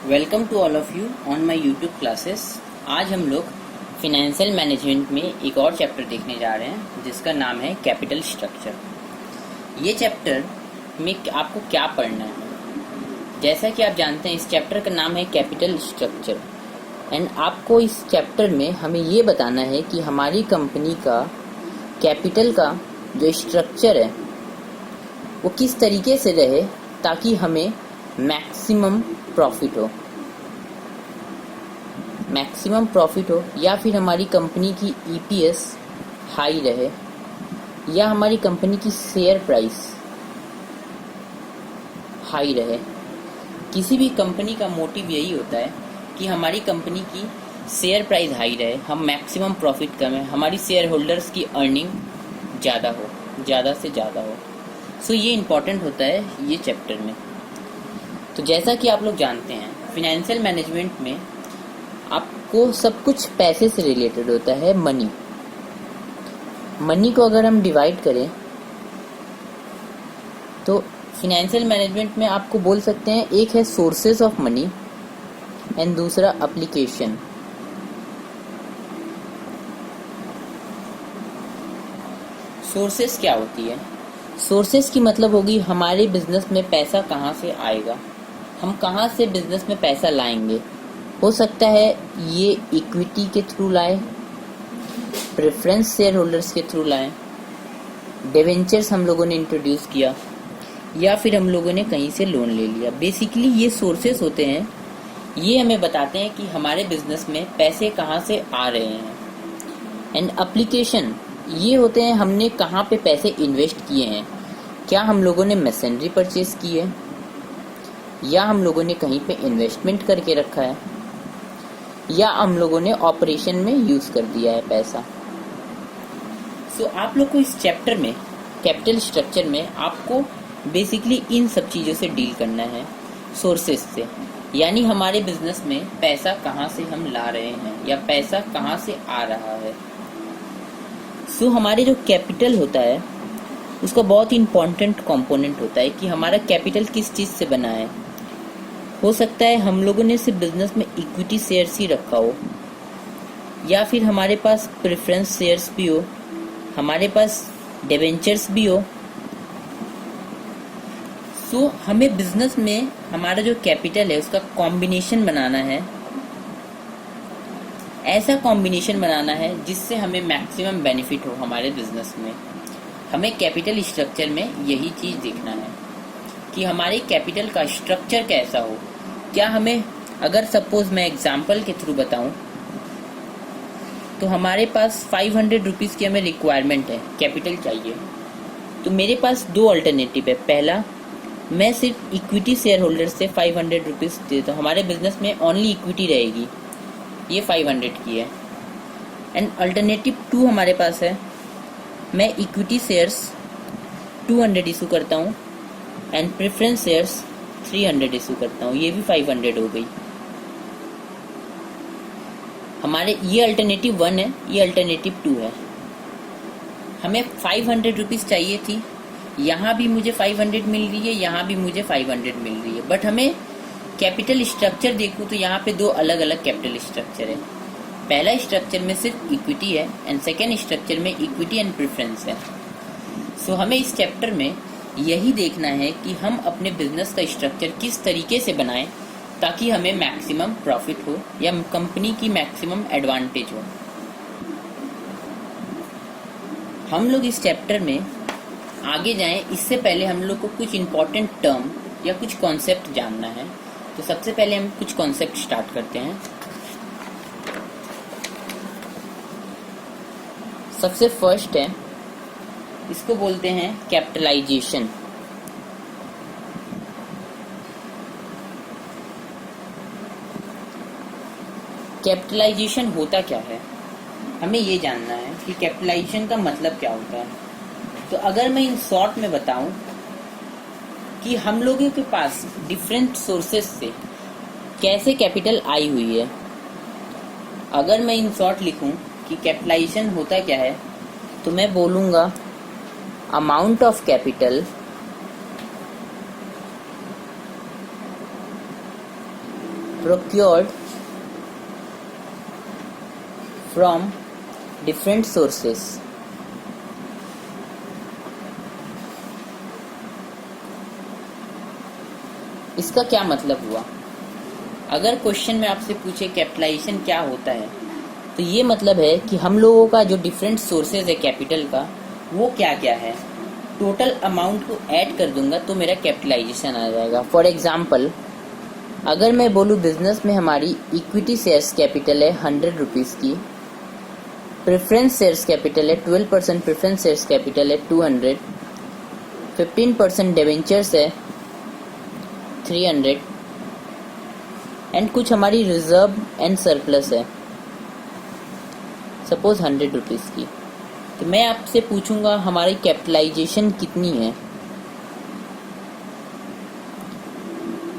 Welcome to all of you on my YouTube classes. आज हम लोग फिनेंशियल मैनेजमेंट में एक और चैप्टर देखने जा रहे हैं जिसका नाम है कैपिटल स्ट्रक्चर। ये चैप्टर में आपको क्या पढ़ना है, जैसा कि आप जानते हैं इस चैप्टर का नाम है कैपिटल स्ट्रक्चर। एंड आपको इस चैप्टर में हमें ये बताना है कि हमारी कंपनी का कैपिटल का जो स्ट्रक्चर है वो किस तरीके से रहे ताकि हमें मैक्सिमम प्रॉफिट हो या फिर हमारी कंपनी की ईपीएस हाई रहे या हमारी कंपनी की शेयर प्राइस हाई रहे। किसी भी कंपनी का मोटिव यही होता है कि हमारी कंपनी की शेयर प्राइस हाई रहे, हम मैक्सिमम प्रॉफिट करें, हमारी शेयर होल्डर्स की अर्निंग ज़्यादा से ज़्यादा हो। सो ये इम्पॉर्टेंट होता है ये चैप्टर में। तो जैसा कि आप लोग जानते हैं फिनेंशियल मैनेजमेंट में आपको सब कुछ पैसे से रिलेटेड होता है। मनी को अगर हम डिवाइड करें तो फिनेंशियल मैनेजमेंट में आपको बोल सकते हैं एक है सोर्सेस ऑफ मनी एंड दूसरा एप्लीकेशन। सोर्सेस क्या होती है? सोर्सेस की मतलब होगी हमारे बिजनेस में पैसा कहाँ से आएगा, हम कहाँ से बिजनेस में पैसा लाएंगे। हो सकता है ये इक्विटी के थ्रू लाए, प्रेफरेंस शेयर होल्डर्स के थ्रू लाए, डिवेंचर्स हम लोगों ने इंट्रोड्यूस किया या फिर हम लोगों ने कहीं से लोन ले लिया। बेसिकली ये सोर्सेस होते हैं, ये हमें बताते हैं कि हमारे बिजनेस में पैसे कहाँ से आ रहे हैं। एंड एप्लीकेशन ये होते हैं हमने कहाँ पे पैसे इन्वेस्ट किए हैं, क्या हम लोगों ने मशीनरी परचेज की है या हम लोगों ने कहीं पे इन्वेस्टमेंट करके रखा है या हम लोगों ने ऑपरेशन में यूज़ कर दिया है पैसा। सो आप लोग को इस चैप्टर में कैपिटल स्ट्रक्चर में आपको बेसिकली इन सब चीज़ों से डील करना है, सोर्सेस से, यानी हमारे बिजनेस में पैसा कहाँ से हम ला रहे हैं या पैसा कहाँ से आ रहा है। सो हमारे जो कैपिटल होता है उसका बहुत ही इम्पॉर्टेंट कंपोनेंट होता है कि हमारा कैपिटल किस चीज़ से बना है। हो सकता है हम लोगों ने सिर्फ बिजनेस में इक्विटी शेयर्स ही रखा हो या फिर हमारे पास प्रेफरेंस शेयर्स भी हो, हमारे पास डिवेंचर्स भी हो। सो हमें बिजनेस में हमारा जो कैपिटल है उसका कॉम्बिनेशन बनाना है, ऐसा कॉम्बिनेशन बनाना है जिससे हमें मैक्सिमम बेनिफिट हो हमारे बिजनेस में। हमें कैपिटल स्ट्रक्चर में यही चीज़ देखना है कि हमारे कैपिटल का स्ट्रक्चर कैसा हो। क्या हमें, अगर सपोज मैं एग्जांपल के थ्रू बताऊं तो हमारे पास 500 रुपीज़ की हमें रिक्वायरमेंट है, कैपिटल चाहिए, तो मेरे पास दो अल्टरनेटिव है। पहला, मैं सिर्फ इक्विटी शेयर होल्डर से 500 रुपीज़ देता हूँ, हमारे बिजनेस में ओनली इक्विटी रहेगी, ये 500 की है। एंड अल्टरनेटिव 2 हमारे पास है, मैं इक्विटी शेयर्स 200 इशू करता हूँ एंड प्रेफरेंस शेयर्स 300 इशू करता हूँ, ये भी 500 हो गई। हमारे ये अल्टरनेटिव 1 है, ये अल्टरनेटिव 2 है। हमें 500 रुपीज़ चाहिए थी, यहाँ भी मुझे 500 मिल रही है, यहाँ भी मुझे 500 मिल रही है, बट हमें कैपिटल स्ट्रक्चर देखूँ तो यहाँ पे 2 अलग अलग कैपिटल स्ट्रक्चर है। पहला स्ट्रक्चर में सिर्फ इक्विटी है एंड सेकेंड स्ट्रक्चर में इक्विटी एंड प्रेफरेंस है। सो हमें इस चैप्टर में यही देखना है कि हम अपने बिजनेस का स्ट्रक्चर किस तरीके से बनाएं ताकि हमें मैक्सिमम प्रॉफिट हो या कंपनी की मैक्सिमम एडवांटेज हो। हम लोग इस चैप्टर में आगे जाएं इससे पहले हम लोग को कुछ इम्पोर्टेंट टर्म या कुछ कॉन्सेप्ट जानना है। तो सबसे पहले हम कुछ कॉन्सेप्ट स्टार्ट करते हैं। सबसे फर्स्ट है, इसको बोलते हैं कैपिटलाइजेशन। कैपिटलाइजेशन होता क्या है, हमें ये जानना है कि कैपिटलाइजेशन का मतलब क्या होता है। तो अगर मैं इन शॉर्ट में बताऊं कि हम लोगों के पास डिफरेंट सोर्सेस से कैसे कैपिटल आई हुई है, अगर मैं इन शॉर्ट लिखूं कि कैपिटलाइजेशन होता क्या है तो मैं बोलूँगा amount of capital procured from different sources. इसका क्या मतलब हुआ? अगर क्वेश्चन में आपसे पूछे कैपिटलाइजेशन क्या होता है, तो ये मतलब है कि हम लोगों का जो डिफरेंट सोर्सेज है कैपिटल का, वो क्या क्या है, टोटल अमाउंट को ऐड कर दूंगा तो मेरा कैपिटलाइजेशन आ जाएगा। फॉर एग्जाम्पल, अगर मैं बोलूँ बिजनेस में हमारी इक्विटी शेयर्स कैपिटल है 100 रुपीज़ की, प्रेफरेंस शेयर्स कैपिटल है 12%, प्रेफरेंस शेयर्स कैपिटल है 200, 15% डिवेंचर्स है 300 एंड कुछ हमारी रिजर्व एंड सरप्लस है सपोज 100 रुपीज़ की, तो मैं आपसे पूछूंगा हमारी कैपिटलाइजेशन कितनी है।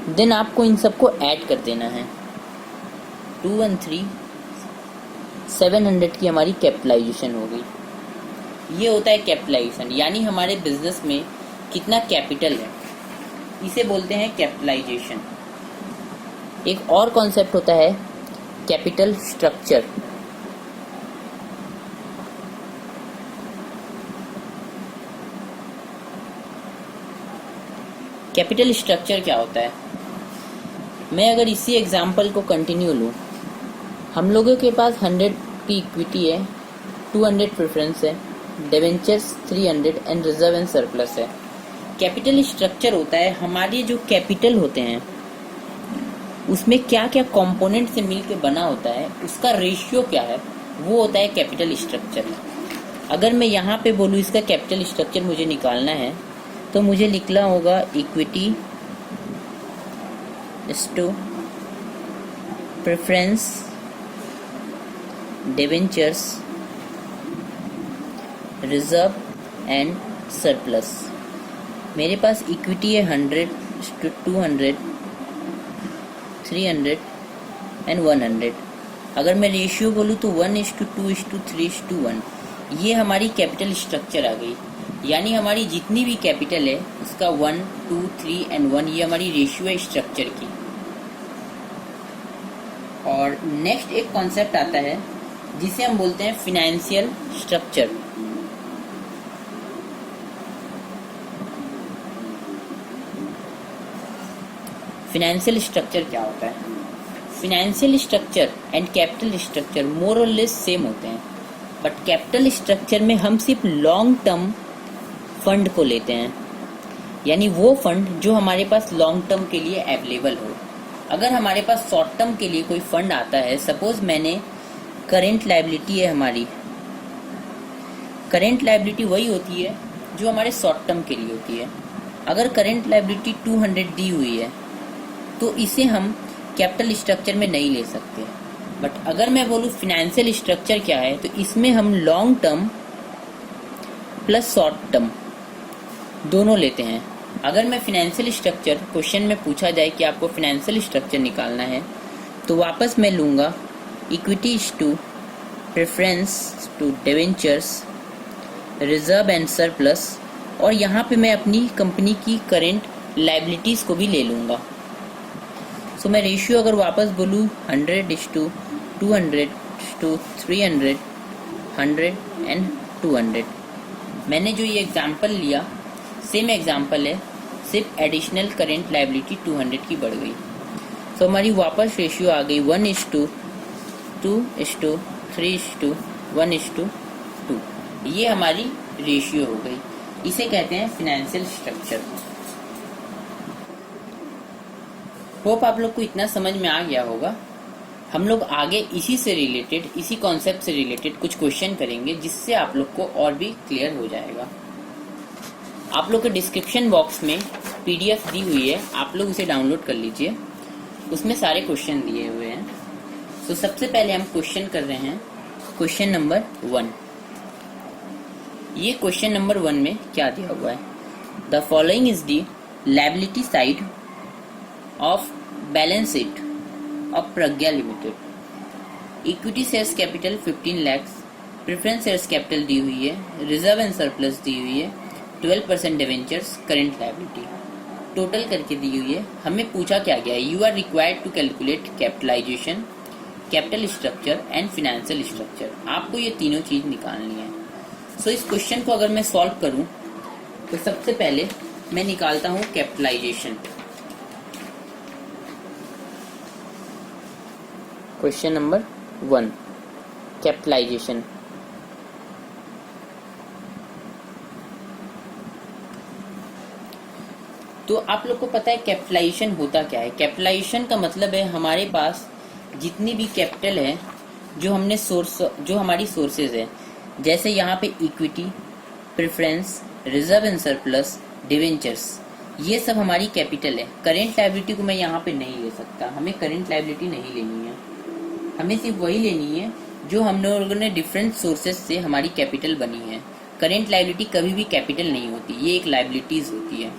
देन आपको इन सबको ऐड कर देना है। 213 700 की हमारी कैपिटलाइजेशन हो गई। ये होता है कैपिटलाइजेशन, यानी हमारे बिजनेस में कितना कैपिटल है, इसे बोलते हैं कैपिटलाइजेशन। एक और कॉन्सेप्ट होता है कैपिटल स्ट्रक्चर। कैपिटल स्ट्रक्चर क्या होता है? मैं अगर इसी एग्जाम्पल को कंटिन्यू लूँ, हम लोगों के पास 100 की इक्विटी है, 200 प्रेफरेंस है, debentures 300 and reserve and surplus है। कैपिटल स्ट्रक्चर होता है हमारे जो कैपिटल होते हैं उसमें क्या क्या कंपोनेंट से मिलकर बना होता है, उसका रेशियो क्या है, वो होता है कैपिटल स्ट्रक्चर। अगर मैं यहाँ पे बोलूँ इसका कैपिटल स्ट्रक्चर मुझे निकालना है, तो मुझे लिखना होगा equity is to preference debentures reserve and surplus. मेरे पास इक्विटी है 100, 200, 300 एंड 100। अगर मैं रेशियो बोलूँ तो 1:2:3:1। ये हमारी कैपिटल स्ट्रक्चर आ गई, यानी हमारी जितनी भी कैपिटल है उसका 1, 2, 3 एंड 1, ये हमारी रेशियो है स्ट्रक्चर की। और नेक्स्ट एक कॉन्सेप्ट आता है जिसे हम बोलते हैं फिनेंशियल स्ट्रक्चर। फिनेंशियल स्ट्रक्चर क्या होता है? Financial structure and capital structure मोर और लेस सेम होते हैं, बट कैपिटल स्ट्रक्चर में हम सिर्फ लॉन्ग टर्म फंड को लेते हैं, यानी वो फंड जो हमारे पास लॉन्ग टर्म के लिए अवेलेबल हो। अगर हमारे पास शॉर्ट टर्म के लिए कोई फंड आता है, सपोज मैंने करेंट लायबिलिटी है हमारी, करेंट लायबिलिटी वही होती है जो हमारे शॉर्ट टर्म के लिए होती है। अगर करेंट लायबिलिटी 200 दी हुई है तो इसे हम कैपिटल स्ट्रक्चर में नहीं ले सकते। बट अगर मैं बोलूँ फिनेंशियल स्ट्रक्चर क्या है, तो इसमें हम long term plus short term दोनों लेते हैं। अगर मैं फिनेंशियल स्ट्रक्चर क्वेश्चन में पूछा जाए कि आपको फिनेंशियल स्ट्रक्चर निकालना है, तो वापस मैं लूँगा equity to preference to debentures reserve and surplus, और यहाँ पे मैं अपनी कंपनी की करेंट लायबिलिटीज़ को भी ले लूँगा। सो मैं रेशियो अगर वापस बोलूँ 100:200:300 100 एंड 200। मैंने जो ये एग्जांपल लिया सेम एग्जांपल है, सिर्फ एडिशनल करेंट लायबिलिटी 200 की बढ़ गई। सो हमारी वापस रेशियो आ गई 1:2:3:1:2। ये हमारी रेशियो हो गई। इसे कहते हैं फिनेंशियल स्ट्रक्चर। होप आप लोग को इतना समझ में आ गया होगा। हम लोग आगे इसी से रिलेटेड, इसी कॉन्सेप्ट से रिलेटेड कुछ क्वेश्चन करेंगे, जिससे आप लोग को और भी क्लियर हो जाएगा। आप लोग के डिस्क्रिप्शन बॉक्स में पीडीएफ दी हुई है, आप लोग उसे डाउनलोड कर लीजिए, उसमें सारे क्वेश्चन दिए हुए हैं। तो सबसे पहले हम क्वेश्चन कर रहे हैं क्वेश्चन नंबर 1। ये क्वेश्चन नंबर 1 में क्या दिया हुआ है? The following is the liability side of balance sheet of Pragya limited. Equity shares capital 15 lakh, preference shares capital दी हुई है, रिजर्व एंड सरप्लस दी हुई है, 12% डिवेंचर्स, करेंट लायबिलिटी। टोटल करके दी हुई है। हमें पूछा क्या गया है, you are required to calculate capitalisation, capital structure and financial structure. आपको ये तीनों चीज निकालनी है। सो इस क्वेश्चन को अगर मैं सॉल्व करूं तो सबसे पहले मैं निकालता हूं कैपिटलाइजेशन। Question number 1, capitalisation. तो आप लोग को पता है कैपिटलाइजेशन होता क्या है। कैपिटलाइजेशन का मतलब है हमारे पास जितनी भी कैपिटल है जो हमारी सोर्सेज है, जैसे यहाँ पे equity, preference, reserve and surplus, debentures, ये सब हमारी कैपिटल है। करेंट लायबिलिटी को मैं यहाँ पे नहीं ले सकता, हमें करेंट लायबिलिटी नहीं लेनी है, हमें सिर्फ वही लेनी है जो हम लोगों ने डिफरेंट सोर्सेज से हमारी कैपिटल बनी है। करेंट लायबिलिटी कभी भी कैपिटल नहीं होती, ये एक लायबिलिटीज होती है।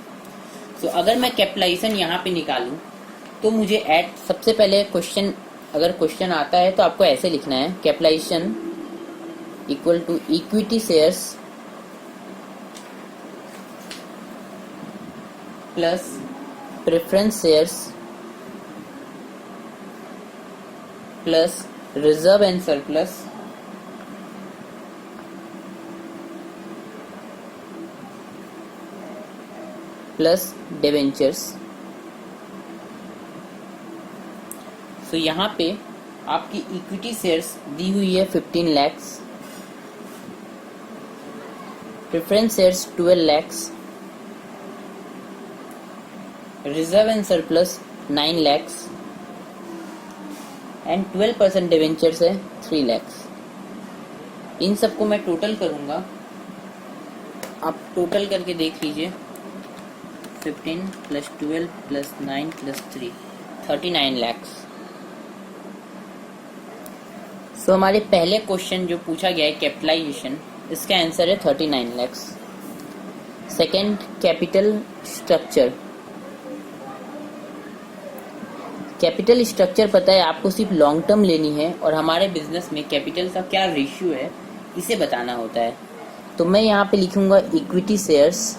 तो अगर मैं कैपिटलाइजेशन यहाँ पे निकालूं तो मुझे सबसे पहले अगर क्वेश्चन आता है तो आपको ऐसे लिखना है, capitalisation equal to equity shares plus preference shares plus reserve and surplus plus debentures. तो यहाँ पे आपकी इक्विटी शेयर्स दी हुई है 15 lakhs, preference shares 12 lakhs, reserve and surplus 9 lakhs and 12% debentures है 3 lakhs। इन सबको मैं टोटल करूंगा, आप टोटल करके देख लीजिए, 15 प्लस 12 प्लस 9 प्लस 3, 39 lakhs। सो हमारे पहले क्वेश्चन जो पूछा गया है कैपिटलाइजेशन, इसका आंसर है 39 lakhs। Second, capital structure. Capital structure पता है आपको सिर्फ लॉन्ग टर्म लेनी है और हमारे बिजनेस में कैपिटल का क्या रेशियो है इसे बताना होता है। तो मैं यहाँ पे लिखूंगा equity shares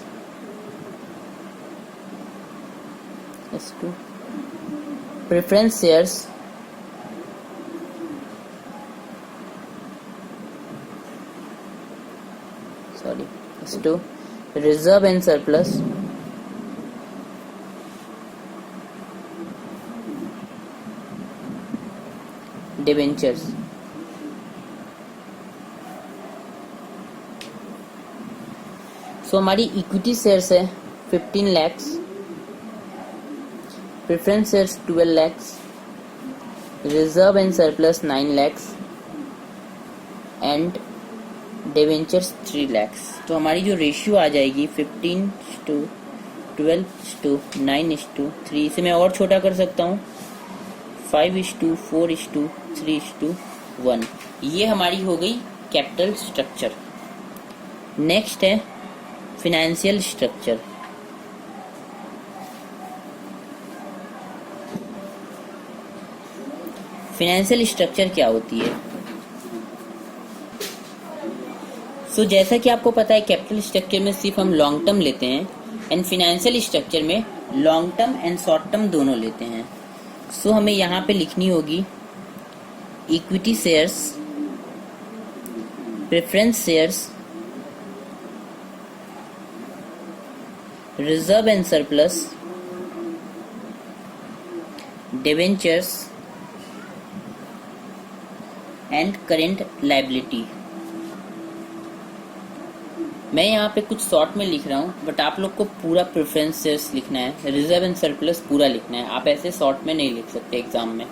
preference shares to reserve and surplus debentures. So हमारी इक्विटी शेयर्स है 15 lakhs, preference shares 12 lakhs, reserve and surplus 9 lakhs and debentures 3 lakhs। तो हमारी जो रेशियो आ जाएगी 15:12:9:3, इसे मैं और छोटा कर सकता हूँ 5:4:3:1। ये हमारी हो गई कैपिटल स्ट्रक्चर। नेक्स्ट है फाइनेंशियल स्ट्रक्चर। फाइनेंशियल स्ट्रक्चर क्या होती है? सो जैसा कि आपको पता है कैपिटल स्ट्रक्चर में सिर्फ हम लॉन्ग टर्म लेते हैं एंड फाइनेंशियल स्ट्रक्चर में long term and short term दोनों लेते हैं। सो हमें यहाँ पे लिखनी होगी equity shares, preference shares, reserve and surplus, debentures and current liability. मैं यहाँ पे कुछ शॉर्ट में लिख रहा हूँ बट आप लोग को पूरा प्रेफरेंस शेयर्स लिखना है, रिजर्व एंड सरप्लस पूरा लिखना है, आप ऐसे शॉर्ट में नहीं लिख सकते एग्जाम में।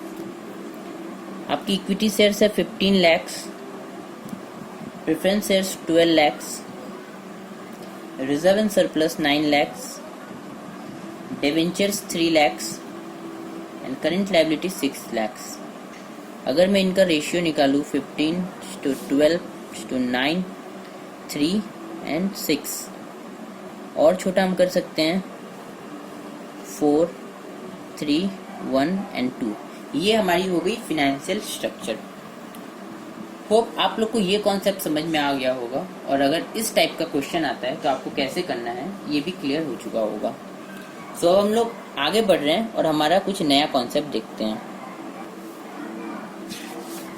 आपकी इक्विटी शेयर्स है 15 lakhs, preference shares 12 lakhs, reserve and surplus 9 lakhs, debentures 3 lakhs and current liability 6 lakhs। अगर मैं इनका रेशियो निकालूँ 15:12:9, 3 एंड 6, और छोटा हम कर सकते हैं 4, 3, 1 एंड 2। ये हमारी हो गई फाइनेंशियल स्ट्रक्चर। होप आप लोग को ये कॉन्सेप्ट समझ में आ गया होगा, और अगर इस टाइप का क्वेश्चन आता है तो आपको कैसे करना है ये भी क्लियर हो चुका होगा। सो अब हम लोग आगे बढ़ रहे हैं और हमारा कुछ नया कॉन्सेप्ट देखते हैं।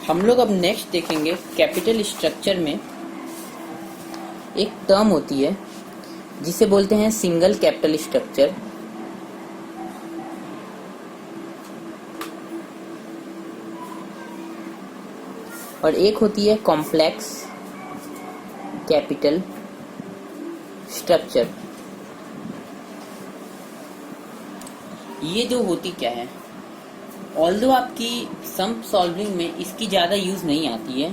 हम लोग अब नेक्स्ट देखेंगे कैपिटल स्ट्रक्चर में एक टर्म होती है जिसे बोलते हैं सिंगल कैपिटल स्ट्रक्चर। और एक होती है कॉम्प्लेक्स कैपिटल स्ट्रक्चर। ये जो होती क्या है, ऑल्दो आपकी सम सॉल्विंग में इसकी ज़्यादा यूज़ नहीं आती है,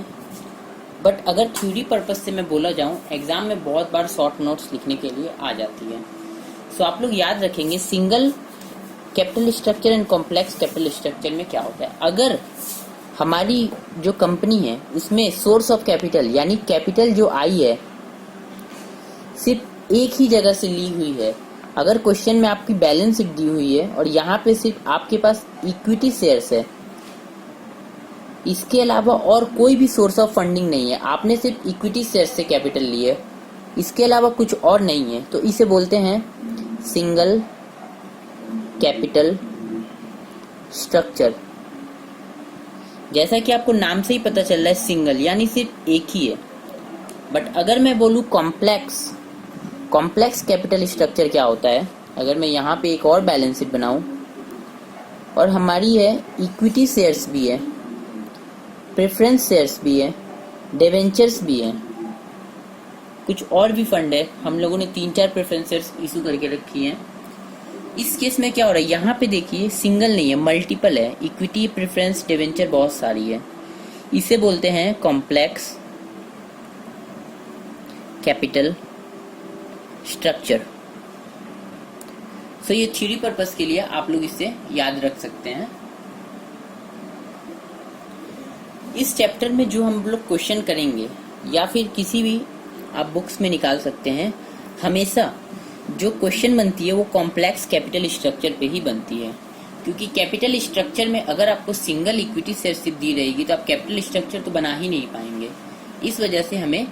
बट अगर थ्योरी पर्पज से मैं बोला जाऊँ एग्जाम में बहुत बार शॉर्ट नोट्स लिखने के लिए आ जाती है। सो आप लोग याद रखेंगे single capital structure and complex capital structure में क्या होता है। अगर हमारी जो कंपनी है उसमें सोर्स ऑफ कैपिटल यानी कैपिटल जो आई है सिर्फ एक ही जगह से ली हुई है, अगर क्वेश्चन में आपकी बैलेंस शीट दी हुई है और यहाँ पे सिर्फ आपके पास इक्विटी शेयर्स है, इसके अलावा और कोई भी सोर्स ऑफ फंडिंग नहीं है, आपने सिर्फ इक्विटी शेयर्स से कैपिटल ली है, इसके अलावा कुछ और नहीं है, तो इसे बोलते हैं सिंगल कैपिटल स्ट्रक्चर। जैसा कि आपको नाम से ही पता चल रहा है सिंगल यानी सिर्फ एक ही है। बट अगर मैं बोलूँ कॉम्प्लेक्स कैपिटल स्ट्रक्चर क्या होता है, अगर मैं यहाँ पे एक और बैलेंस शीट बनाऊँ और हमारी है इक्विटी शेयर्स भी है, प्रेफरेंस शेयर्स भी है, डिवेंचर्स भी है, कुछ और भी फंड है, हम लोगों ने 3-4 प्रेफरेंस शेयर्स इशू करके रखी हैं। इस केस में क्या हो रहा है, यहाँ पे देखिए सिंगल नहीं है, मल्टीपल है, इक्विटी प्रेफरेंस डिवेंचर बहुत सारी है, इसे बोलते हैं कॉम्प्लेक्स कैपिटल स्ट्रक्चर। सो ये थ्योरी पर्पस के लिए आप लोग इसे याद रख सकते हैं। इस चैप्टर में जो हम लोग क्वेश्चन करेंगे या फिर किसी भी आप बुक्स में निकाल सकते हैं, हमेशा जो क्वेश्चन बनती है वो कॉम्प्लेक्स कैपिटल स्ट्रक्चर पे ही बनती है, क्योंकि कैपिटल स्ट्रक्चर में अगर आपको सिंगल इक्विटी शेयरशिप दी रहेगी तो आप कैपिटल स्ट्रक्चर तो बना ही नहीं पाएंगे। इस वजह से हमें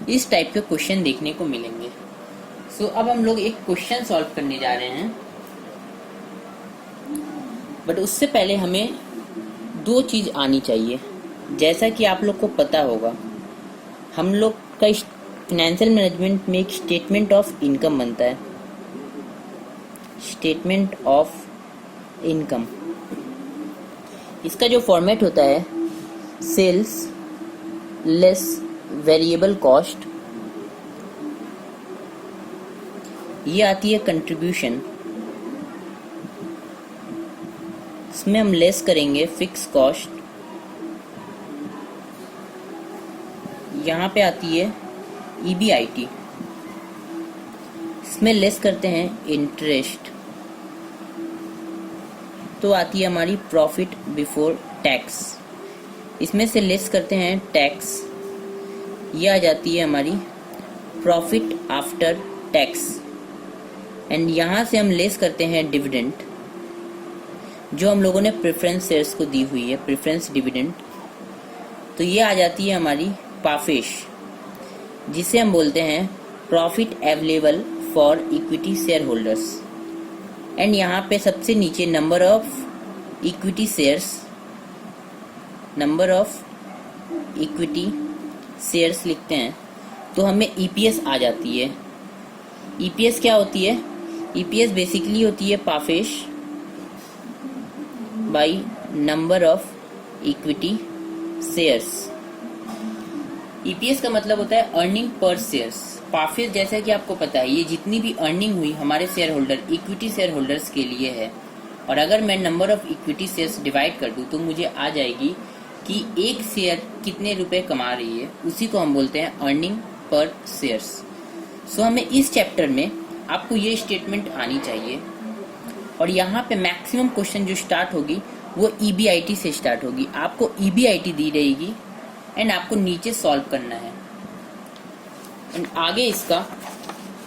इस टाइप के क्वेश्चन देखने को मिलेंगे। सो अब हम लोग एक क्वेश्चन सॉल्व करने जा रहे हैं, बट उससे पहले हमें 2 चीज़ आनी चाहिए। जैसा कि आप लोग को पता होगा, हम लोग का फाइनेंशियल मैनेजमेंट में एक स्टेटमेंट ऑफ इनकम बनता है, स्टेटमेंट ऑफ इनकम। इसका जो फॉर्मेट होता है सेल्स लेस वेरिएबल कॉस्ट, ये आती है कंट्रीब्यूशन, इसमें हम लेस करेंगे फिक्स कॉस्ट, यहाँ पे आती है EBIT, इसमें लेस करते हैं इंटरेस्ट, तो आती है हमारी प्रॉफिट बिफोर टैक्स, इसमें से लेस करते हैं टैक्स, ये आ जाती है हमारी प्रॉफिट आफ्टर टैक्स, एंड यहाँ से हम लेस करते हैं डिविडेंड जो हम लोगों ने प्रेफरेंस शेयर्स को दी हुई है, प्रेफरेंस डिविडेंड, तो ये आ जाती है हमारी पाफेश, जिसे हम बोलते हैं profit available for equity share holders. And यहाँ पे सबसे नीचे number of equity shares, number of equity shares लिखते हैं तो हमें EPS आ जाती है। EPS क्या होती है? EPS बेसिकली होती है पाफेश by number of equity shares. EPS का मतलब होता है अर्निंग पर शेयर्स। पाफेज जैसा कि आपको पता है ये जितनी भी अर्निंग हुई हमारे share holder equity share holders के लिए है, और अगर मैं number of equity shares divide कर दूं तो मुझे आ जाएगी कि एक शेयर कितने रुपए कमा रही है, उसी को हम बोलते हैं अर्निंग पर शेयर्स। सो हमें इस चैप्टर में आपको ये स्टेटमेंट आनी चाहिए, और यहाँ पे मैक्सिमम क्वेश्चन जो स्टार्ट होगी वो EBIT से स्टार्ट होगी। आपको EBIT दी रहेगी एंड आपको नीचे सॉल्व करना है। एंड आगे इसका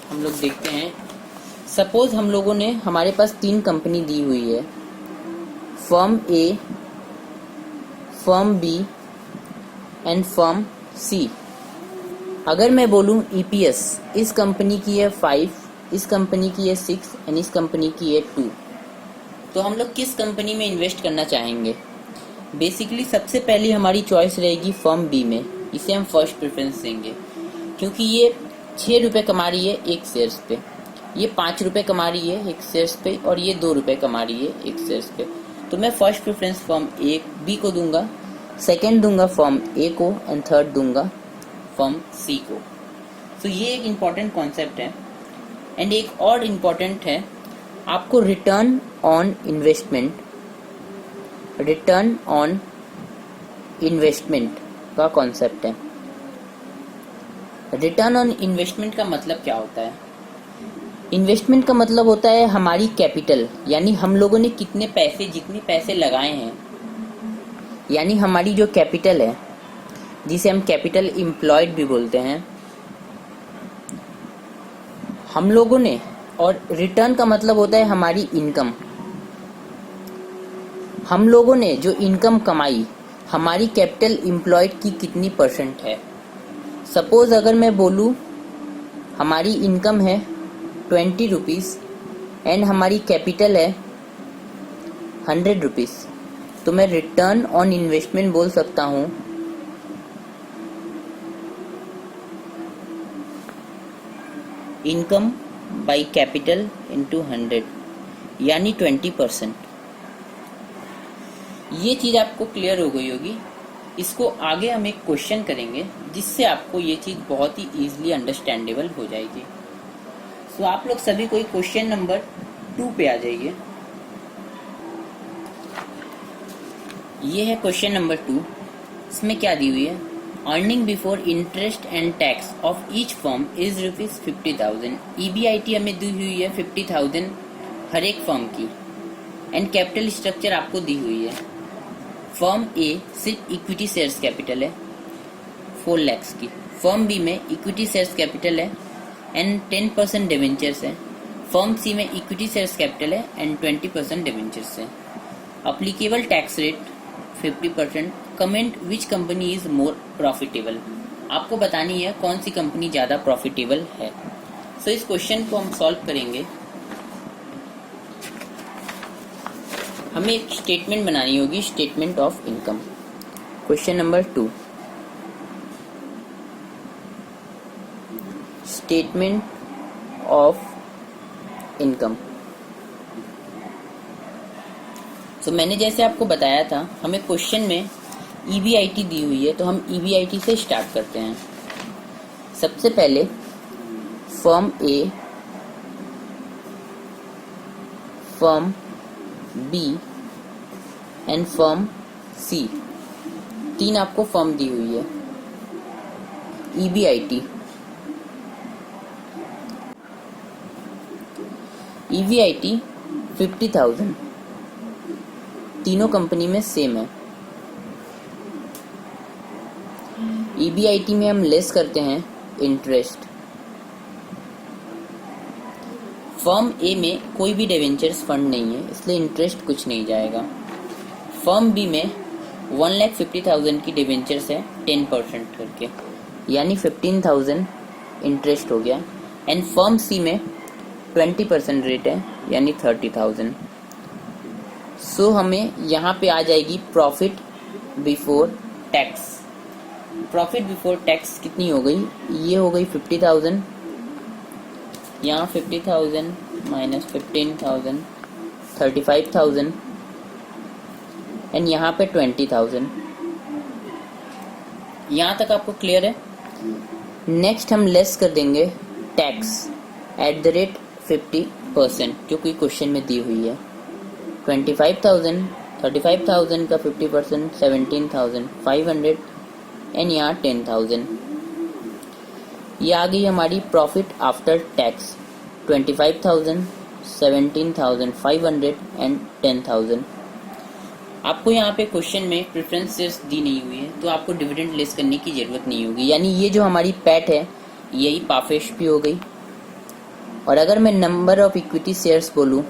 हम लोग देखते हैं, सपोज हम लोगों ने, हमारे पास 3 कंपनी दी हुई है, firm A, firm B and firm C। अगर मैं बोलूं EPS इस कंपनी की है 5 इस कंपनी की है 6 एंड इस कंपनी की है 2। तो हम लोग किस कंपनी में इन्वेस्ट करना चाहेंगे? बेसिकली सबसे पहली हमारी चॉइस रहेगी फर्म बी में। इसे हम फर्स्ट प्रेफरेंस देंगे क्योंकि ये 6 रुपये कमा रही है एक शेयर्स पे, ये 5 रुपये कमा रही है एक शेयर्स पे, और ये 2 रुपये कमा रही है एक शेयर्स पे। तो मैं first preference firm A B को दूंगा, सेकंड दूंगा फर्म ए को, एंड थर्ड दूंगा फर्म सी को। तो ये एक इम्पॉर्टेंट कॉन्सेप्ट है। एंड एक और इम्पॉर्टेंट है, आपको return on investment, return on investment का कॉन्सेप्ट है। रिटर्न ऑन इन्वेस्टमेंट का मतलब क्या होता है? इन्वेस्टमेंट का मतलब होता है हमारी कैपिटल, यानी हम लोगों ने कितने पैसे, जितने पैसे लगाए हैं, यानी हमारी जो कैपिटल है, जिसे हम कैपिटल एम्प्लॉयड भी बोलते हैं, हम लोगों ने। और रिटर्न का मतलब होता है हमारी इनकम, हम लोगों ने जो इनकम कमाई, हमारी कैपिटल एम्प्लॉयड की कितनी % है। सपोज अगर मैं बोलूँ हमारी इनकम है 20 रुपीज़ एंड हमारी कैपिटल है 100 रुपीज़, तो मैं रिटर्न ऑन इन्वेस्टमेंट बोल सकता हूँ इनकम बाई कैपिटल इंटू 100, यानी 20%। ये चीज़ आपको क्लियर हो गई होगी। इसको आगे हम एक क्वेश्चन करेंगे जिससे आपको ये चीज़ बहुत ही ईजिली अंडरस्टैंडेबल हो जाएगी। तो आप लोग सभी कोई क्वेश्चन नंबर 2 पे आ जाइए। ये है क्वेश्चन नंबर 2। इसमें क्या दी हुई है? Earning before interest and tax of each firm is ₹50,000। EBIT हमें दी हुई है 50,000 हर एक फर्म की, एंड कैपिटल स्ट्रक्चर आपको दी हुई है। फर्म ए सिर्फ इक्विटी शेयर्स कैपिटल है 4 लाख की, फर्म बी में इक्विटी शेयर्स कैपिटल है एंड 10% डिवेंचर्स है, फर्म सी में इक्विटी शेयर्स कैपिटल है एंड 20% डिवेंचर्स है। Applicable tax rate 50%। Comment which company is more profitable. आपको बतानी है कौन सी कंपनी ज़्यादा प्रॉफिटेबल है। सो इस क्वेश्चन को हम सॉल्व करेंगे। हमें एक स्टेटमेंट बनानी होगी, statement of income. Question number 2, statement of income. तो मैंने जैसे आपको बताया था, हमें क्वेश्चन में EBIT दी हुई है, तो हम EBIT से स्टार्ट करते हैं। सबसे पहले firm A, firm B and firm C, 3 आपको फर्म दी हुई है। EBIT EBIT 50,000 तीनों कंपनी में सेम है। EBIT में हम लेस करते हैं इंटरेस्ट। फर्म ए में कोई भी डिवेंचर्स फंड नहीं है, इसलिए इंटरेस्ट कुछ नहीं जाएगा। फर्म बी में 1,50,000 की डिवेंचर्स है 10% करके, यानी 15,000 इंटरेस्ट हो गया। एंड फर्म सी में 20% रेट है, यानी 30,000। सो हमें यहाँ पे आ जाएगी profit before tax. Profit before tax कितनी हो गई? ये हो गई 50,000, यहाँ 50,000 माइनस 15,000 35,000, एंड यहाँ पे 20,000। यहाँ तक आपको क्लियर है? नेक्स्ट हम लेस कर देंगे टैक्स एट द रेट 50%, जो कि क्वेश्चन में दी हुई है। 25,000, 35,000 का 50% 17,500, एंड यहाँ 10,000। ये आ गई हमारी प्रॉफिट आफ्टर टैक्स 25,000, 17,500 एंड 10,000। आपको यहाँ पे क्वेश्चन में प्रेफरेंसेस दी नहीं हुई है, तो आपको डिविडेंड लेस करने की ज़रूरत नहीं होगी, यानी ये जो हमारी पैट है यही पाफेश भी हो गई। और अगर मैं नंबर ऑफ इक्विटी शेयर्स बोलूँ,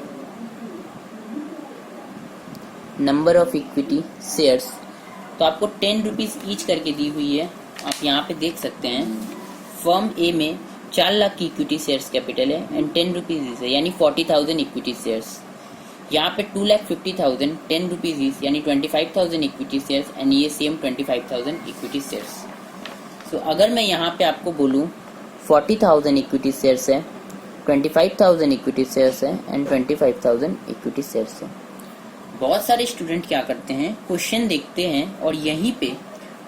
नंबर ऑफ इक्विटी शेयर्स, तो आपको 10 रुपीज़ ईच करके दी हुई है। आप यहाँ पे देख सकते हैं फर्म ए में 4 लाख की इक्विटी शेयर्स कैपिटल है एंड 10 रुपीज है यानी 40,000 इक्विटी शेयर्स। यहाँ पे 2,50,000 10 रुपीज यानी 25,000 इक्विटी शेयर्स एंड ये सेम 25,000 इक्विटी शेयर्स। सो अगर मैं यहाँ पे आपको बोलूँ 40,000 इक्विटी शेयर्स है, 25,000 इक्विटी शेयर्स है एंड 25,000 इक्विटी शेयर्स है। बहुत सारे स्टूडेंट क्या करते हैं, क्वेश्चन देखते हैं और यहीं पे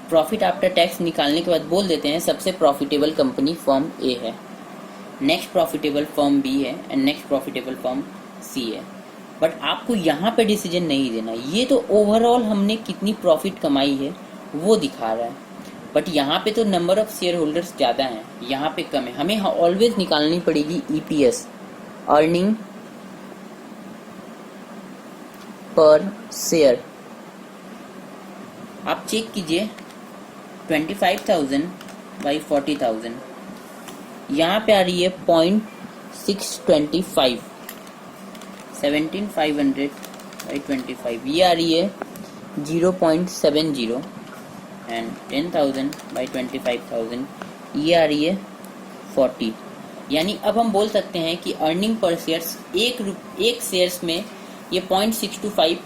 प्रॉफिट आफ्टर टैक्स निकालने के बाद बोल देते हैं सबसे प्रॉफिटेबल कंपनी फर्म ए है, नेक्स्ट प्रॉफिटेबल फर्म बी है and next profitable firm C है। बट आपको यहाँ पे डिसीजन नहीं देना, ये तो ओवरऑल हमने कितनी प्रॉफिट कमाई है वो दिखा रहा है। बट यहाँ पे तो नंबर ऑफ शेयर होल्डर्स ज़्यादा हैं, यहाँ पे कम है। हमें ऑलवेज निकालनी पड़ेगी ईपीएस, अर्निंग पर शेयर। आप चेक कीजिए 25,000 बाई 40,000 यहाँ पे आ रही है 0.625, 17,500 बाई 25 ये आ रही है 0.70 एंड 10,000 बाई 25,000 ये आ रही है 40। यानी अब हम बोल सकते हैं कि अर्निंग पर शेयर्स एक शेयर्स में ये 0.625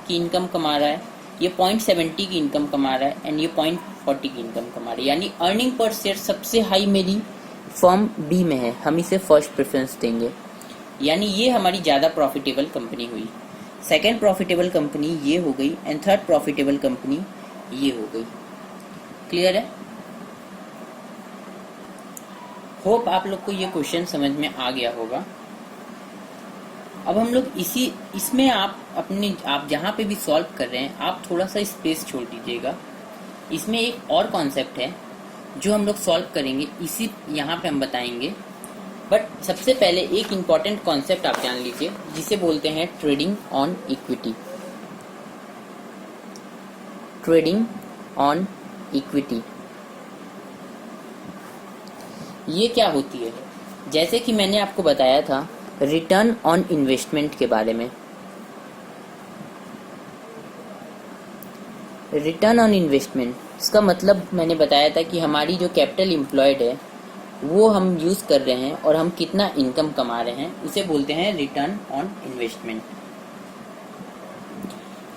की इनकम कमा रहा है, ये 0.70 की इनकम कमा रहा है एंड ये 0.40 की इनकम कमा रहा है। यानी अर्निंग पर शेयर सबसे हाई मेरी फर्म बी में है, हम इसे फर्स्ट प्रेफरेंस देंगे। यानी ये हमारी ज़्यादा प्रॉफिटेबल कंपनी हुई। सेकेंड प्रॉफिटेबल कंपनी ये हो गई एंड थर्ड प्रॉफिटेबल कंपनी ये हो गई। क्लियर है? होप आप लोग को ये क्वेश्चन समझ में आ गया होगा। अब हम लोग इसमें आप जहाँ पे भी सॉल्व कर रहे हैं आप थोड़ा सा स्पेस छोड़ दीजिएगा। इसमें एक और कॉन्सेप्ट है जो हम लोग सॉल्व करेंगे, इसी यहाँ पे हम बताएंगे। बट सबसे पहले एक इम्पॉर्टेंट कॉन्सेप्ट आप जान लीजिए जिसे बोलते हैं trading on equity. Trading on equity ये क्या होती है? जैसे कि मैंने आपको बताया था रिटर्न ऑन इन्वेस्टमेंट के बारे में। रिटर्न ऑन इन्वेस्टमेंट इसका मतलब मैंने बताया था कि हमारी जो कैपिटल एम्प्लॉयड है वो हम यूज़ कर रहे हैं और हम कितना इनकम कमा रहे हैं, उसे बोलते हैं रिटर्न ऑन इन्वेस्टमेंट।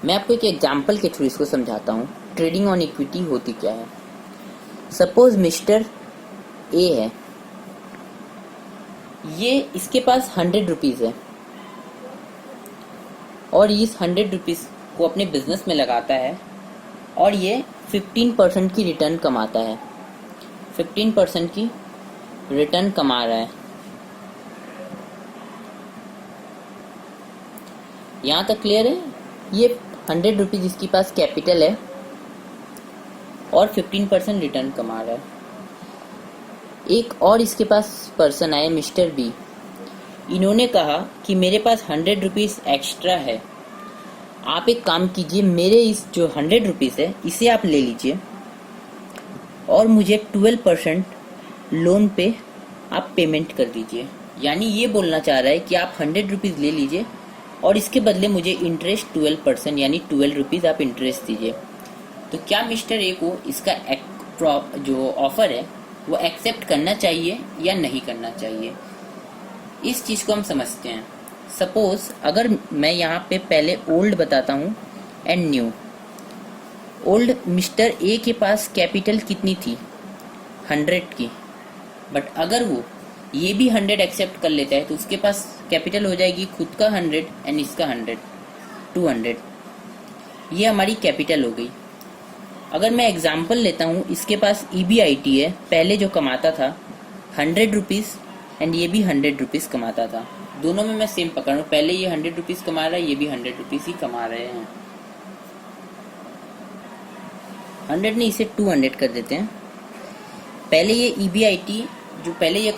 मैं आपको एक एग्जांपल के थ्रू इसको समझाता हूँ ट्रेडिंग ऑन इक्विटी होती क्या है। सपोज मिस्टर ए है, ये इसके पास 100 रुपीज़ है और इस 100 रुपीज़ को अपने बिजनेस में लगाता है और ये 15% की रिटर्न कमाता है, 15% की रिटर्न कमा रहा है। यहाँ तक क्लियर है? ये 100 रुपीज़ इसके पास कैपिटल है और 15% रिटर्न कमा रहा है। एक और इसके पास पर्सन आए मिस्टर बी, इन्होंने कहा कि मेरे पास 100 रुपीज़ एक्स्ट्रा है, आप एक काम कीजिए, मेरे इस जो 100 रुपीज़ है इसे आप ले लीजिए और मुझे 12% लोन पे आप पेमेंट कर दीजिए। यानी ये बोलना चाह रहा है कि आप 100 रुपीज़ ले लीजिए और इसके बदले मुझे इंटरेस्ट 12% यानी 12 रुपीज़ आप इंटरेस्ट दीजिए। तो क्या मिस्टर ए को इसका जो ऑफ़र है वो एक्सेप्ट करना चाहिए या नहीं करना चाहिए, इस चीज़ को हम समझते हैं। सपोज अगर मैं यहाँ पे पहले ओल्ड बताता हूँ and new. Old mister A के पास कैपिटल कितनी थी? 100 की। बट अगर वो ये भी 100 एक्सेप्ट कर लेता है तो उसके पास कैपिटल हो जाएगी खुद का 100 एंड इसका 100, 200। ये हमारी कैपिटल हो गई। अगर मैं एग्जांपल लेता हूँ, इसके पास EBIT है, पहले जो कमाता था 100 रुपीज़ एंड ये भी 100 रुपीज़ कमाता था। दोनों में मैं सेम पकड़ रहा हूँ, पहले ये 100 रुपीज़ कमा रहा है, ये भी 100 रुपीज़ ही कमा रहे हैं। 100 नहीं, इसे 200 कर देते हैं। पहले ये EBIT जो पहले ये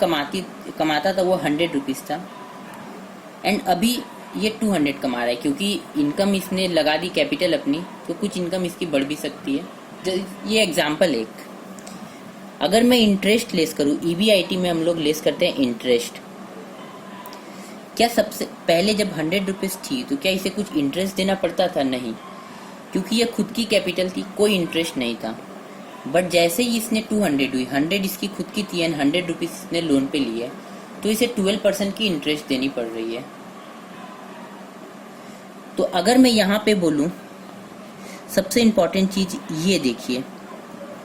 कमाता था वो 100 रुपीज़ था एंड अभी ये 200 कमा रहा है, क्योंकि इनकम इसने लगा दी कैपिटल अपनी, तो कुछ इनकम इसकी बढ़ भी सकती है। ये एग्जांपल एक। अगर मैं इंटरेस्ट लेस करूँ, EBIT में हम लोग लेस करते हैं इंटरेस्ट। क्या सबसे पहले जब 100 रुपीज़ थी तो क्या इसे कुछ इंटरेस्ट देना पड़ता था? नहीं, क्योंकि ये खुद की कैपिटल थी, कोई इंटरेस्ट नहीं था। बट जैसे ही इसने 200 हुई, 100 इसकी खुद की थी एंड 100 रुपीज इसने लोन पे लिए, तो इसे 12% की इंटरेस्ट देनी पड़ रही है। तो अगर मैं यहाँ पे बोलूँ, सबसे इम्पॉर्टेंट चीज़ ये देखिए,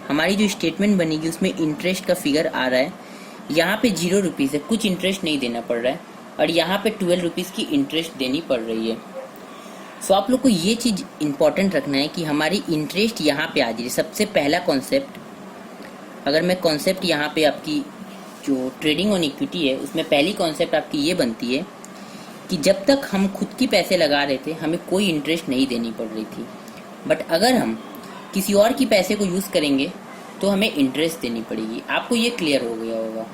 हमारी जो स्टेटमेंट बनेगी उसमें इंटरेस्ट का फिगर आ रहा है, यहाँ पे 0 रुपीज़ है, कुछ इंटरेस्ट नहीं देना पड़ रहा है, और यहाँ पे 12 रुपीज़ की इंटरेस्ट देनी पड़ रही है। सो आप लोग को ये चीज़ इंपॉर्टेंट रखना है कि हमारी इंटरेस्ट यहाँ पे आ जाए। सबसे पहला कॉन्सेप्ट, अगर मैं कॉन्सेप्ट यहाँ पे आपकी जो ट्रेडिंग ऑन इक्विटी है उसमें पहली कॉन्सेप्ट आपकी ये बनती है कि जब तक हम खुद की पैसे लगा रहे थे हमें कोई इंटरेस्ट नहीं देनी पड़ रही थी, बट अगर हम किसी और की पैसे को यूज़ करेंगे तो हमें इंटरेस्ट देनी पड़ेगी। आपको ये क्लियर हो गया होगा।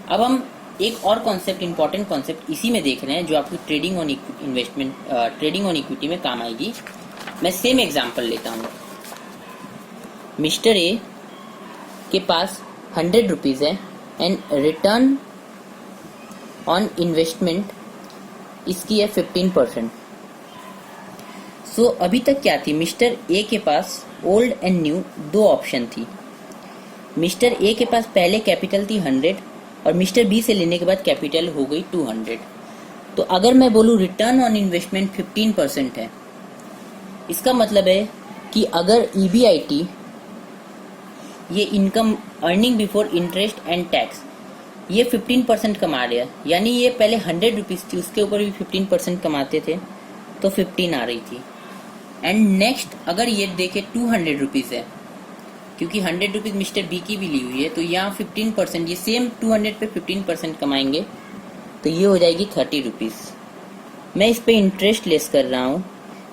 अब हम एक और कॉन्सेप्ट, इंपॉर्टेंट कॉन्सेप्ट इसी में देख रहे हैं जो आपकी ट्रेडिंग ऑन इक्विटी में काम आएगी। मैं सेम एग्जांपल लेता हूँ। मिस्टर ए के पास 100 रुपीज़ है एंड रिटर्न ऑन इन्वेस्टमेंट इसकी है 15%। सो अभी तक क्या थी, मिस्टर ए के पास ओल्ड एंड न्यू दो ऑप्शन थी। मिस्टर ए के पास पहले कैपिटल थी 100 और मिस्टर बी से लेने के बाद कैपिटल हो गई 200। तो अगर मैं बोलूँ रिटर्न ऑन इन्वेस्टमेंट 15% है, इसका मतलब है कि अगर EBIT, ये income earning before interest and tax, ये 15% कमा रहा है, यानी ये पहले 100 रुपीज़ थी उसके ऊपर भी 15% कमाते थे तो 15 आ रही थी। एंड नेक्स्ट अगर ये देखे 200 रुपीज़ है, क्योंकि 100 रुपीज़ मिस्टर बी की भी ली हुई है, तो यहाँ 15%, ये सेम 200 पे 15% कमाएंगे तो ये हो जाएगी 30 रुपीज़। मैं इस पे इंटरेस्ट लेस कर रहा हूँ,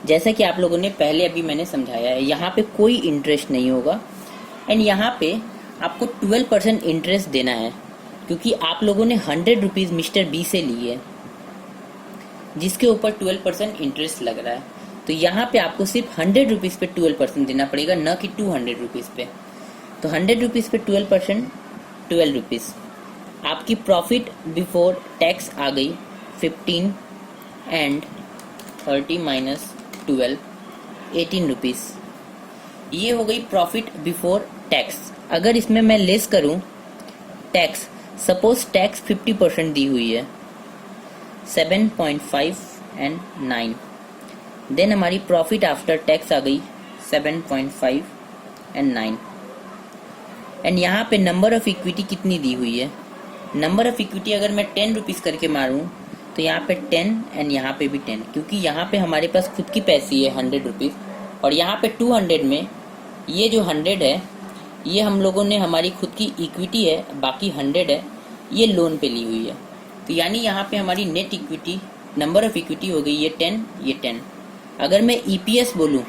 जैसा कि आप लोगों ने पहले अभी मैंने समझाया है। यहाँ पे कोई इंटरेस्ट नहीं होगा एंड यहाँ पे आपको 12% इंटरेस्ट देना है, क्योंकि आप लोगों ने 100 रुपीज़ मिस्टर बी से ली है जिसके ऊपर 12% इंटरेस्ट लग रहा है। तो यहाँ पे आपको सिर्फ 100 रुपीज़ पे 12% देना पड़ेगा, न कि 200 रुपीज़ पे। तो 100 रुपीज़ पे 12%, 12 रुपीज़। आपकी प्रॉफिट बिफोर टैक्स आ गई 15 एंड 30 माइनस 12, 18 रुपीज़। ये हो गई प्रॉफिट बिफोर टैक्स। अगर इसमें मैं लेस करूँ टैक्स, सपोज टैक्स 50% दी हुई है, 7.5 एंड 9, देन हमारी प्रॉफिट आफ्टर टैक्स आ गई 7.5 एंड 9। एंड यहाँ पे नंबर ऑफ इक्विटी कितनी दी हुई है, नंबर ऑफ इक्विटी अगर मैं 10 रुपीज़ करके मारूँ तो यहाँ पे 10 एंड यहाँ पे भी 10, क्योंकि यहाँ पे हमारे पास खुद की पैसी है 100 रुपीज़, और यहाँ पे 200 में ये जो 100 है ये हम लोगों ने, हमारी खुद की इक्विटी है, बाकी 100 है ये लोन पे ली हुई है। तो यानी यहाँ पे हमारी net equity, number of equity हो गई ये 10, ये 10। अगर मैं EPS बोलूँ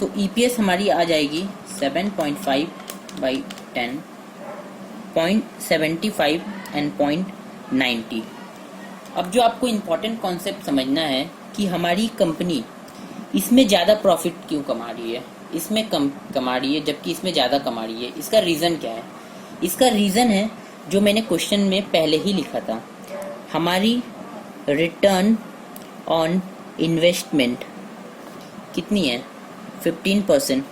तो EPS हमारी आ जाएगी 7.5 बाई 10, 0.75 एंड 0.90। अब जो आपको इम्पोर्टेंट कॉन्सेप्ट समझना है कि हमारी कंपनी इसमें ज़्यादा प्रॉफिट क्यों कमा रही है, इसमें कम कमा रही है जबकि इसमें ज़्यादा कमा रही है। इसका रीज़न क्या है? इसका रीज़न है जो मैंने क्वेश्चन में पहले ही लिखा था, हमारी रिटर्न ऑन इन्वेस्टमेंट कितनी है, 15%।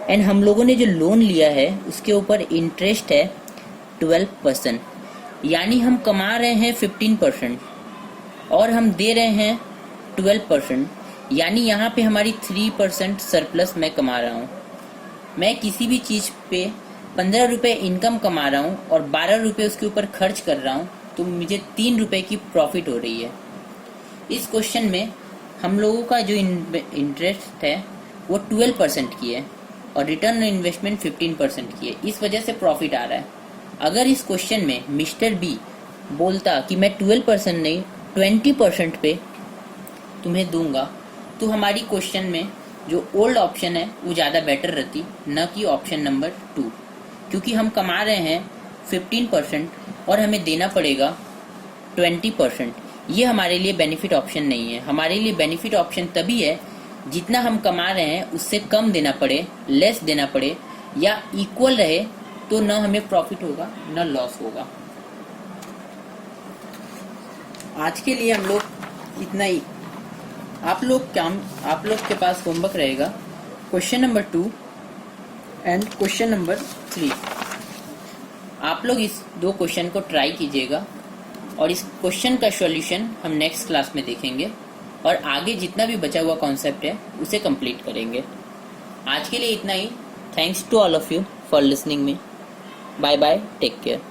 एंड हम लोगों ने जो लोन लिया है उसके ऊपर इंटरेस्ट है 12%, यानी हम कमा रहे हैं 15% और हम दे रहे हैं 12%, यानी यहाँ पे हमारी 3% सरप्लस मैं कमा रहा हूँ। मैं किसी भी चीज़ पे 15 रुपये इनकम कमा रहा हूँ और 12 रुपये उसके ऊपर खर्च कर रहा हूँ, तो मुझे 3 रुपये की प्रॉफिट हो रही है। इस क्वेश्चन में हम लोगों का जो इंटरेस्ट है वो 12% की है और रिटर्न ऑन इन्वेस्टमेंट 15% की है, इस वजह से प्रॉफिट आ रहा है। अगर इस क्वेश्चन में मिस्टर बी बोलता कि मैं 12% नहीं 20% पे तुम्हें दूंगा, तो हमारी क्वेश्चन में जो ओल्ड ऑप्शन है वो ज़्यादा बेटर रहती, न कि ऑप्शन नंबर 2, क्योंकि हम कमा रहे हैं 15% और हमें देना पड़ेगा 20%। ये हमारे लिए बेनिफिट ऑप्शन नहीं है। हमारे लिए बेनिफिट ऑप्शन तभी है जितना हम कमा रहे हैं उससे कम देना पड़े, लेस देना पड़े, या इक्वल रहे, तो न हमें प्रॉफिट होगा न लॉस होगा। आज के लिए हम लोग इतना ही। आप लोग के पास होमवर्क रहेगा। Question number 2, and question number 3, आप लोग इस 2 क्वेश्चन को ट्राई कीजिएगा और इस क्वेश्चन का सॉल्यूशन हम नेक्स्ट क्लास में देखेंगे और आगे जितना भी बचा हुआ कॉन्सेप्ट है उसे कंप्लीट करेंगे। आज के लिए इतना ही। Thanks to all of you for listening me. Bye bye, take care.